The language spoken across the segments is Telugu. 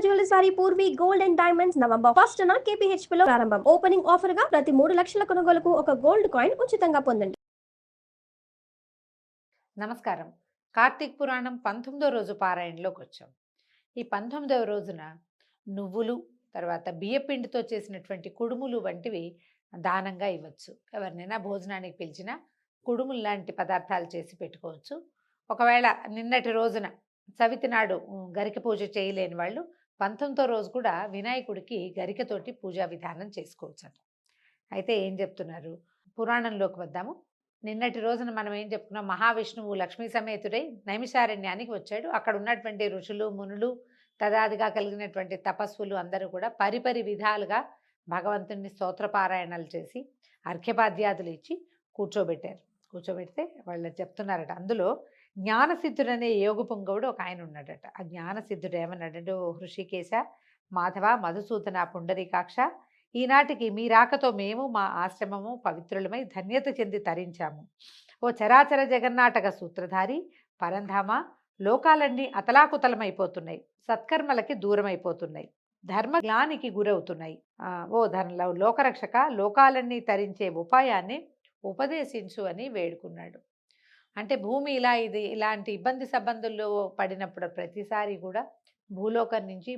జ్యువెలర్స్ వారి Purvi gold and diamonds November 1st న KPHP లో ప్రారంభం. ఓపెనింగ్ ఆఫర్ గా ప్రతి 3 లక్షల కొనుగోలుకు ఒక గోల్డ్ కాయిన్ ఉచితంగా పొందండి. నమస్కారం. కార్తీక పురాణం 19వ రోజు పారాయణలోకి వచ్చాం. ఈ 19వ రోజున నువ్వులు, తర్వాత బియ్యపిండితో చేసినటువంటి కుడుములు వంటివి దానంగా ఇవ్వచ్చు. ఎవరినైనా భోజనానికి పిలిచినా కుడుములు లాంటి పదార్థాలు చేసి పెట్టుకోవచ్చు. ఒకవేళ నిన్నటి రోజున చవితి నాడు గరిక పూజ చేయలేని వాళ్ళు 19వ రోజు కూడా వినాయకుడికి గరికతోటి పూజా విధానం చేసుకోవచ్చు. అయితే ఏం చెప్తున్నారు పురాణంలోకి వద్దాము. నిన్నటి రోజున మనం ఏం చెప్పుకున్నాం, మహావిష్ణువు లక్ష్మీ సమేతుడై నైమిషారణ్యానికి వచ్చాడు. అక్కడ ఉన్నటువంటి ఋషులు మునులు తదాదిగా కలిగినటువంటి తపస్సులు అందరూ కూడా పరిపరి విధాలుగా భగవంతుని స్తోత్రపారాయణాలు చేసి అర్ఘ్యపాద్యాదులు ఇచ్చి కూర్చోబెడితే వాళ్ళు చెప్తున్నారట, అందులో జ్ఞానసిద్ధుడనే యోగ పొంగవుడు ఒక ఆయన ఉన్నాడట. ఆ జ్ఞానసిద్ధుడు ఏమన్నాడంటే, ఓ హృషికేశ, మాధవ, మధుసూదన, పుండరీకాక్ష, ఈనాటికి మీ రాకతో మేము మా ఆశ్రమము పవిత్రులమై ధన్యత చెంది తరించాము. ఓ చరాచర జగన్నాటక సూత్రధారి పరంధామ, లోకాలన్నీ అతలాకుతలమైపోతున్నాయి, సత్కర్మలకి దూరమైపోతున్నాయి, ధర్మగ్లానికి గురవుతున్నాయి. ఓ లోకరక్షక, లోకాలన్నీ తరించే ఉపాయాన్ని ఉపదేశించు అని వేడుకున్నాడు. అంటే భూమి ఇలాంటి ఇబ్బంది సంబంధుల్లో పడినప్పుడు ప్రతిసారి కూడా భూలోకం నుంచి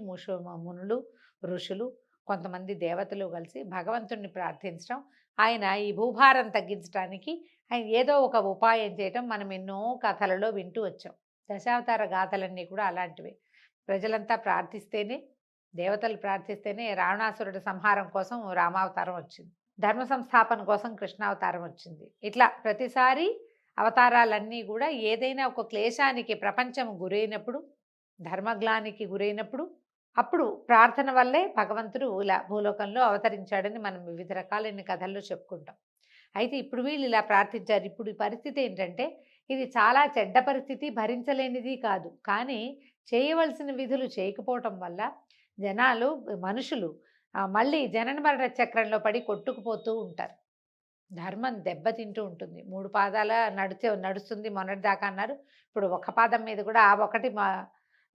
మునులు, ఋషులు, కొంతమంది దేవతలు కలిసి భగవంతుణ్ణి ప్రార్థించడం, ఆయన ఈ భూభారం తగ్గించడానికి ఆయన ఏదో ఒక ఉపాయం చేయటం మనం ఎన్నో కథలలో వింటూ వచ్చాం. దశావతార గాథలన్నీ కూడా అలాంటివి. ప్రజలంతా ప్రార్థిస్తేనే, దేవతలు ప్రార్థిస్తేనే రావణాసురుడి సంహారం కోసం రామావతారం వచ్చింది, ధర్మ సంస్థాపన కోసం కృష్ణావతారం వచ్చింది. ఇట్లా ప్రతిసారి అవతారాలన్నీ కూడా ఏదైనా ఒక క్లేశానికి ప్రపంచం గురైనప్పుడు, ధర్మగ్లానికి గురైనప్పుడు, అప్పుడు ప్రార్థన వల్లే భగవంతుడు ఇలా భూలోకంలో అవతరించాడని మనం వివిధ రకాలైన కథల్లో చెప్పుకుంటాం. అయితే ఇప్పుడు వీళ్ళు ఇలా ప్రార్థించారు. ఇప్పుడు ఈ పరిస్థితి ఏంటంటే, ఇది చాలా చెడ్డ పరిస్థితి, భరించలేనిది కాదు. కానీ చేయవలసిన విధులు చేయకపోవటం వల్ల మనుషులు మళ్ళీ జనన మరణ చక్రంలో పడి కొట్టుకుపోతూ ఉంటారు. ధర్మం దెబ్బతింటూ ఉంటుంది. 3 పాదాల నడుస్తుంది మొన్నటిదాకా అన్నారు. ఇప్పుడు ఒక పాదం మీద కూడా ఆ ఒకటి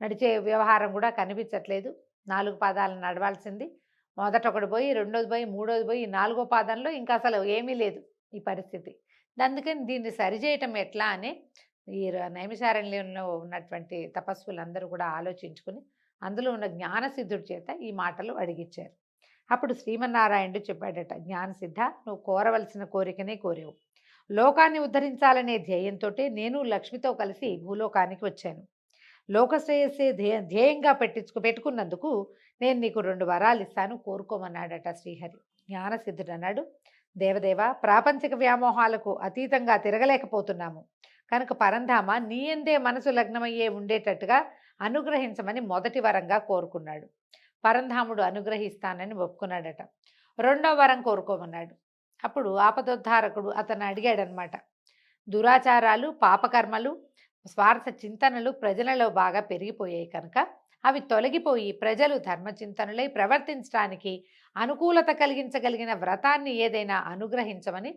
నడిచే వ్యవహారం కూడా కనిపించట్లేదు. 4 పాదాలు నడవాల్సింది. మొదట ఒకటి పోయి, రెండోది పోయి, మూడోది పోయి, 4వ పాదంలో ఇంకా అసలు ఏమీ లేదు ఈ పరిస్థితి. అందుకని దీన్ని సరిచేయటం ఎట్లా అని ఈ నైమిషారణ్యంలో ఉన్నటువంటి తపస్సులందరూ కూడా ఆలోచించుకుని అందులో ఉన్న జ్ఞానసిద్ధుడి చేత ఈ మాటలు అడిగిచ్చారు. అప్పుడు శ్రీమన్నారాయణుడు చెప్పాడట, జ్ఞానసిద్ధ, నువ్వు కోరవలసిన కోరికనే కోరేవు. లోకాన్ని ఉద్ధరించాలనే ధ్యేయంతో నేను లక్ష్మితో కలిసి భూలోకానికి వచ్చాను. లోకశ్రేయస్సే ధ్యేయంగా పెట్టుకున్నందుకు నేను నీకు 2 వరాలు ఇస్తాను, కోరుకోమన్నాడట శ్రీహరి. జ్ఞానసిద్ధుడు అన్నాడు, దేవదేవ, ప్రాపంచిక వ్యామోహాలకు అతీతంగా తిరగలేకపోతున్నాము కనుక పరంధామ, నీ ఎందే మనసు లగ్నమయ్యే ఉండేటట్టుగా అనుగ్రహించమని మొదటి వరంగా కోరుకున్నాడు. పరంధాముడు అనుగ్రహిస్తానని ఒప్పుకున్నాడట. 2వ వరం కోరుకోమన్నాడు. అప్పుడు ఆపదోద్ధారకుడు అతను అడిగాడనమాట, దురాచారాలు, పాపకర్మలు, స్వార్థ చింతనలు ప్రజలలో బాగా పెరిగిపోయాయి కనుక అవి తొలగిపోయి ప్రజలు ధర్మచింతనులై ప్రవర్తించడానికి అనుకూలత కలిగించగలిగిన వ్రతాన్ని ఏదైనా అనుగ్రహించమని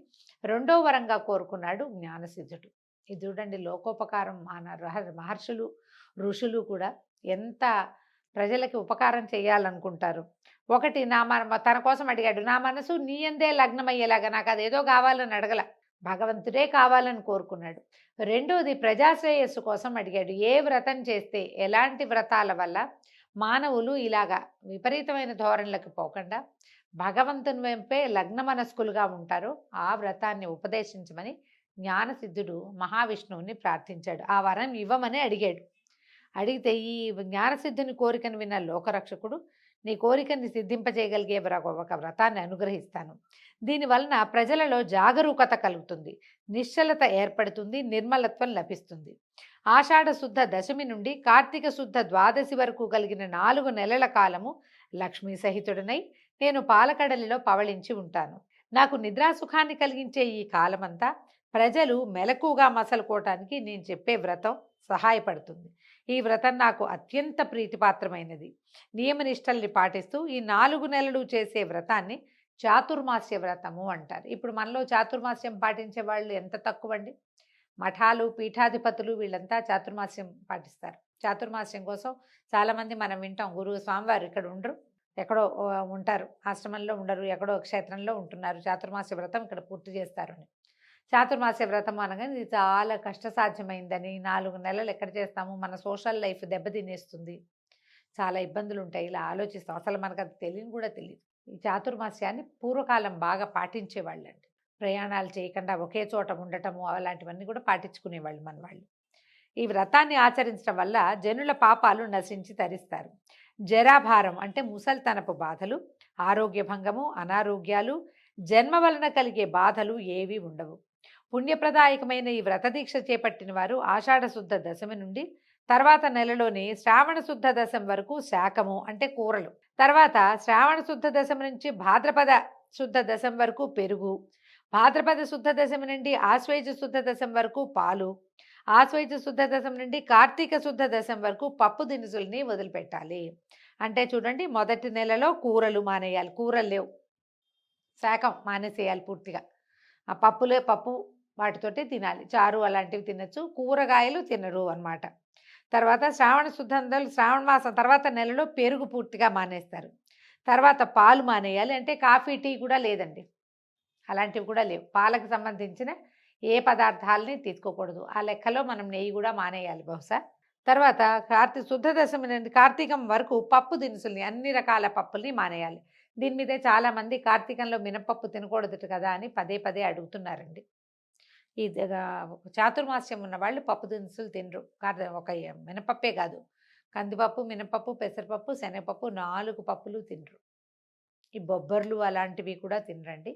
2వ వరంగా కోరుకున్నాడు జ్ఞానసిద్ధుడు. ఇది చూడండి, లోకోపకారం మహర్షులు ఋషులు కూడా ఎంత ప్రజలకి ఉపకారం చేయాలనుకుంటారు. ఒకటి తన కోసం అడిగాడు, నా మనసు నీ అందే లగ్నమయ్యేలాగా, నాకు అదేదో కావాలని అడగల, భగవంతుడే కావాలని కోరుకున్నాడు. రెండోది ప్రజాశ్రేయస్సు కోసం అడిగాడు. ఏ వ్రతం చేస్తే, ఎలాంటి వ్రతాల వల్ల మానవులు ఇలాగా విపరీతమైన ధోరణులకు పోకుండా భగవంతుని వెంపే లగ్న మనస్కులుగా ఉంటారో ఆ వ్రతాన్ని ఉపదేశించమని జ్ఞానసిద్ధుడు మహావిష్ణువుని ప్రార్థించాడు. ఆ వరం ఇవ్వమని అడిగాడు. అడిగితే ఈ జ్ఞానసిద్ధుని కోరికను విన్న లోకరక్షకుడు, నీ కోరికని సిద్ధింపజేయగలిగే ఒక వ్రతాన్ని అనుగ్రహిస్తాను. దీనివలన ప్రజలలో జాగరూకత కలుగుతుంది, నిశ్చలత ఏర్పడుతుంది, నిర్మలత్వం లభిస్తుంది. ఆషాఢ శుద్ధ దశమి నుండి కార్తీక శుద్ధ ద్వాదశి వరకు కలిగిన 4 నెలల కాలము లక్ష్మీ సహితుడనై నేను పాలకడలిలో పవళించి ఉంటాను. నాకు నిద్రాసుఖాన్ని కలిగించే ఈ కాలమంతా ప్రజలు మెలకుగా మసలుకోవటానికి నేను చెప్పే వ్రతం సహాయపడుతుంది. ఈ వ్రతం నాకు అత్యంత ప్రీతిపాత్రమైనది. నియమనిష్టల్ని పాటిస్తూ ఈ 4 నెలలు చేసే వ్రతాన్ని చాతుర్మాస్య వ్రతము అంటారు. ఇప్పుడు మనలో చాతుర్మాస్యం పాటించే వాళ్ళు ఎంత తక్కువ అండి. మఠాలు, పీఠాధిపతులు వీళ్ళంతా చాతుర్మాస్యం పాటిస్తారు. చాతుర్మాస్యం కోసం చాలామంది మనం వింటాం, గురువు స్వామివారు ఇక్కడ ఉండరు, ఎక్కడో ఉంటారు, ఆశ్రమంలో ఉండరు, ఎక్కడో క్షేత్రంలో ఉంటున్నారు, చాతుర్మాస్య వ్రతం ఇక్కడ పూర్తి చేస్తారు అని. చాతుర్మాస్య వ్రతం అనగానే ఇది చాలా కష్టసాధ్యమైందని, 4 నెలలు ఎక్కడ చేస్తాము, మన సోషల్ లైఫ్ దెబ్బతినేస్తుంది, చాలా ఇబ్బందులు ఉంటాయి, ఇలా ఆలోచిస్తాం. అసలు మనకు అది తెలియని కూడా తెలియదు. ఈ చాతుర్మాస్యాన్ని పూర్వకాలం బాగా పాటించేవాళ్ళండి. ప్రయాణాలు చేయకుండా ఒకే చోట ఉండటము అలాంటివన్నీ కూడా పాటించుకునేవాళ్ళు మన వాళ్ళు. ఈ వ్రతాన్ని ఆచరించడం వల్ల జనుల పాపాలు నశించి తరిస్తారు. జరాభారం అంటే ముసల్తనపు బాధలు, ఆరోగ్య భంగము, అనారోగ్యాలు, జన్మ వలన కలిగే బాధలు ఏవీ ఉండవు. పుణ్యప్రదాయకమైన ఈ వ్రత దీక్ష చేపట్టిన వారు ఆషాఢ శుద్ధ దశమి నుండి తర్వాత నెలలోని శ్రావణ శుద్ధ దశం వరకు శాకము అంటే కూరలు, తర్వాత శ్రావణ శుద్ధ దశమి నుంచి భాద్రపద శుద్ధ దశం వరకు పెరుగు, భాద్రపద శుద్ధ దశమి నుండి ఆశ్వేజ శుద్ధ దశం వరకు పాలు, ఆశ్వేజ శుద్ధ దశం నుండి కార్తీక శుద్ధ దశం వరకు పప్పు దినుసుల్ని వదిలిపెట్టాలి. అంటే చూడండి, మొదటి నెలలో కూరలు మానేయాలి, కూరలు లేవు, శాకం మానేసేయాలి పూర్తిగా. ఆ పప్పు వాటితోటే తినాలి, చారు అలాంటివి తినచ్చు, కూరగాయలు తినరు అన్నమాట. తర్వాత శ్రావణ మాసం తర్వాత నెలలో పెరుగు పూర్తిగా మానేస్తారు. తర్వాత పాలు మానేయాలి, అంటే కాఫీ టీ కూడా లేదండి, అలాంటివి కూడా లేవు. పాలకు సంబంధించిన ఏ పదార్థాలని తీసుకోకూడదు. ఆ లెక్కలో మనం నెయ్యి కూడా మానేయాలి బహుశా. తర్వాత శుద్ధ దశమి నుండి కార్తీకం వరకు పప్పు దినుసుల్ని, అన్ని రకాల పప్పుల్ని మానేయాలి. దీని మీదే చాలామంది కార్తీకంలో మినపప్పు తినకూడదు కదా అని పదే పదే అడుగుతున్నారండి. ఈ చాతుర్మాస్యం ఉన్న వాళ్ళు పప్పు దినుసులు తినరు. ఒక మినపప్పే కాదు, కందిపప్పు, మినపప్పు, పెసరపప్పు, శనగపప్పు 4 పప్పులు తినరు. ఈ బొబ్బర్లు అలాంటివి కూడా తినరండి.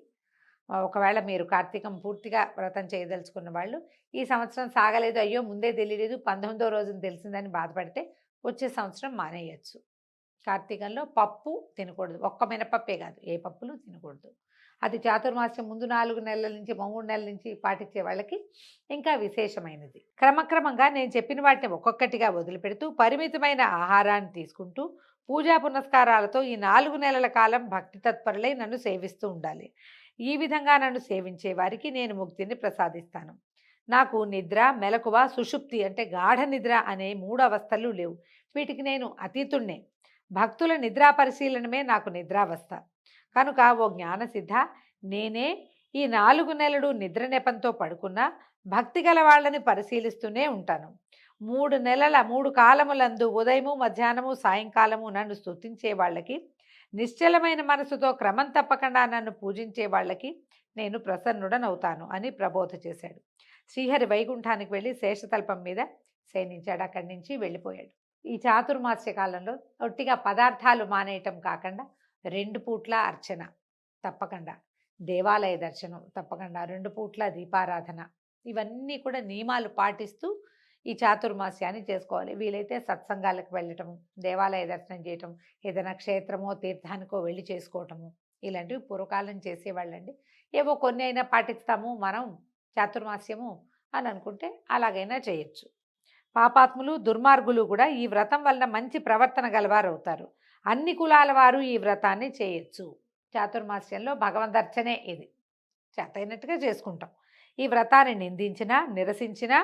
ఒకవేళ మీరు కార్తీకం పూర్తిగా వ్రతం చేయదలుచుకున్న వాళ్ళు, ఈ సంవత్సరం సాగలేదు, అయ్యో ముందే తెలియలేదు, 19వ రోజున తెలిసిందని బాధపడితే వచ్చే సంవత్సరం మానేయచ్చు. కార్తీకంలో పప్పు తినకూడదు, ఒక్క మినపప్పే కాదు, ఏ పప్పులు తినకూడదు. అది చాతుర్మాస్యం ముందు 4 నెలల నుంచి 3 నెలల నుంచి పాటించే వాళ్ళకి ఇంకా విశేషమైనది. క్రమక్రమంగా నేను చెప్పిన వాటిని ఒక్కొక్కటిగా వదిలిపెడుతూ పరిమితమైన ఆహారాన్ని తీసుకుంటూ పూజా పునస్కారాలతో ఈ 4 నెలల కాలం భక్తి తత్పరులై నన్ను సేవిస్తూ ఉండాలి. ఈ విధంగా నన్ను సేవించే వారికి నేను ముక్తిని ప్రసాదిస్తాను. నాకు నిద్ర, మెలకువ, సుషుప్తి అంటే గాఢ నిద్ర అనే 3 అవస్థలు లేవు. వీటికి నేను అతీతుణ్ణే. భక్తుల నిద్రా పరిశీలనమే నాకు నిద్రావస్థ. కనుక ఓ జ్ఞానసిద్ధ, నేనే ఈ 4 నెలలు నిద్ర నెపంతో పడుకున్నా భక్తి గల వాళ్ళని పరిశీలిస్తూనే ఉంటాను. 3 నెలల 3 కాలములందు ఉదయము, మధ్యాహ్నము, సాయంకాలము నన్ను స్తుతించే వాళ్ళకి, నిశ్చలమైన మనసుతో క్రమం తప్పకుండా నన్ను పూజించే వాళ్ళకి నేను ప్రసన్నుడనవుతాను అని ప్రబోధ చేశాడు. శ్రీహరి వైకుంఠానికి వెళ్ళి శేషతల్పం మీద శయనించాడు. అక్కడి నుంచి వెళ్ళిపోయాడు. ఈ చాతుర్మాస్య కాలంలో ఒట్టిగా పదార్థాలు మానేయటం కాకుండా 2 పూట్ల అర్చన తప్పకుండా, దేవాలయ దర్శనం తప్పకుండా, 2 పూట్ల దీపారాధన, ఇవన్నీ కూడా నియమాలు పాటిస్తూ ఈ చాతుర్మాస్యాన్ని చేసుకోవాలి. వీలైతే సత్సంగాలకు వెళ్ళటము, దేవాలయ దర్శనం చేయటం, ఏదైనా క్షేత్రమో తీర్థానికో వెళ్ళి చేసుకోవటము, ఇలాంటివి పూర్వకాలం చేసేవాళ్ళండి. ఏవో కొన్ని అయినా పాటిస్తాము మనం చాతుర్మాస్యము అని అనుకుంటే అలాగైనా చేయొచ్చు. పాపాత్ములు, దుర్మార్గులు కూడా ఈ వ్రతం వలన మంచి ప్రవర్తన గలవారు అవుతారు. అన్ని కులాల వారు ఈ వ్రతాన్ని చేయొచ్చు. చాతుర్మాస్యంలో భగవంతర్చనే ఇది, చేతైనట్టుగా చేసుకుంటాం. ఈ వ్రతాన్ని నిందించినా, నిరసించినా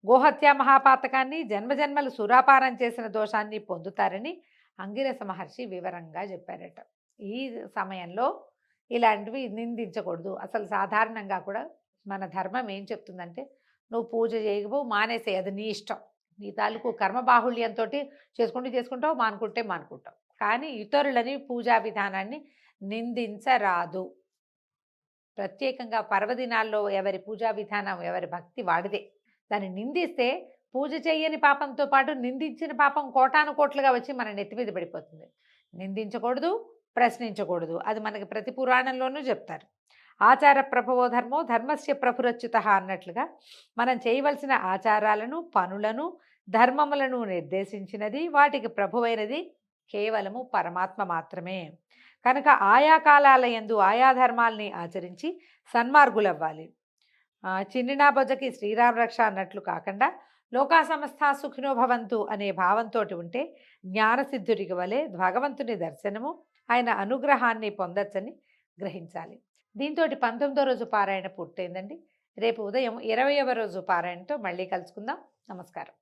గోహత్య మహాపాతకాన్ని, జన్మజన్మలు సురాపానం చేసిన దోషాన్ని పొందుతారని అంగిరస మహర్షి వివరంగా చెప్పారట. ఈ సమయంలో ఇలాంటివి నిందించకూడదు. అసలు సాధారణంగా కూడా మన ధర్మం ఏం చెప్తుందంటే, నువ్వు పూజ చేయవు, మానేసే, అది నీ ఇష్టం, నీ తాలూకు కర్మబాహుళ్యంతో చేసుకుంటావు, మానుకుంటావు. కానీ ఇతరులని పూజా విధానాన్ని నిందించరాదు. ప్రత్యేకంగా పర్వదినాల్లో ఎవరి పూజా విధానం, ఎవరి భక్తి వాడిదే. దాన్ని నిందిస్తే పూజ చేయని పాపంతో పాటు నిందించిన పాపం కోటాను కోట్లుగా వచ్చి మన నెత్తి మీద పడిపోతుంది. నిందించకూడదు, ప్రశ్నించకూడదు. అది మనకి ప్రతి పురాణంలోనూ చెప్తారు. ఆచార ప్రభవో ధర్మో ధర్మస్య ప్రభురచ్యుత అన్నట్లుగా మనం చేయవలసిన ఆచారాలను, పనులను, ధర్మములను నిర్దేశించినది, వాటికి ప్రభువైనది కేవలము పరమాత్మ మాత్రమే. కనుక ఆయా కాలాల యందు ఆయా ధర్మాల్ని ఆచరించి సన్మార్గులవ్వాలి. చిన్నినా బొజ్జకి శ్రీరామ రక్ష అన్నట్లు కాకుండా లోకా సమస్త సుఖినో భవంతు అనే భావంతో ఉంటే జ్ఞానసిద్ధుడికి వలె భగవంతుని దర్శనము, ఆయన అనుగ్రహాన్ని పొందొచ్చని గ్రహించాలి. దీంతో 19వ రోజు పారాయణ పూర్తయిందండి. రేపు ఉదయం 20వ రోజు పారాయణతో మళ్ళీ కలుసుకుందాం. నమస్కారం.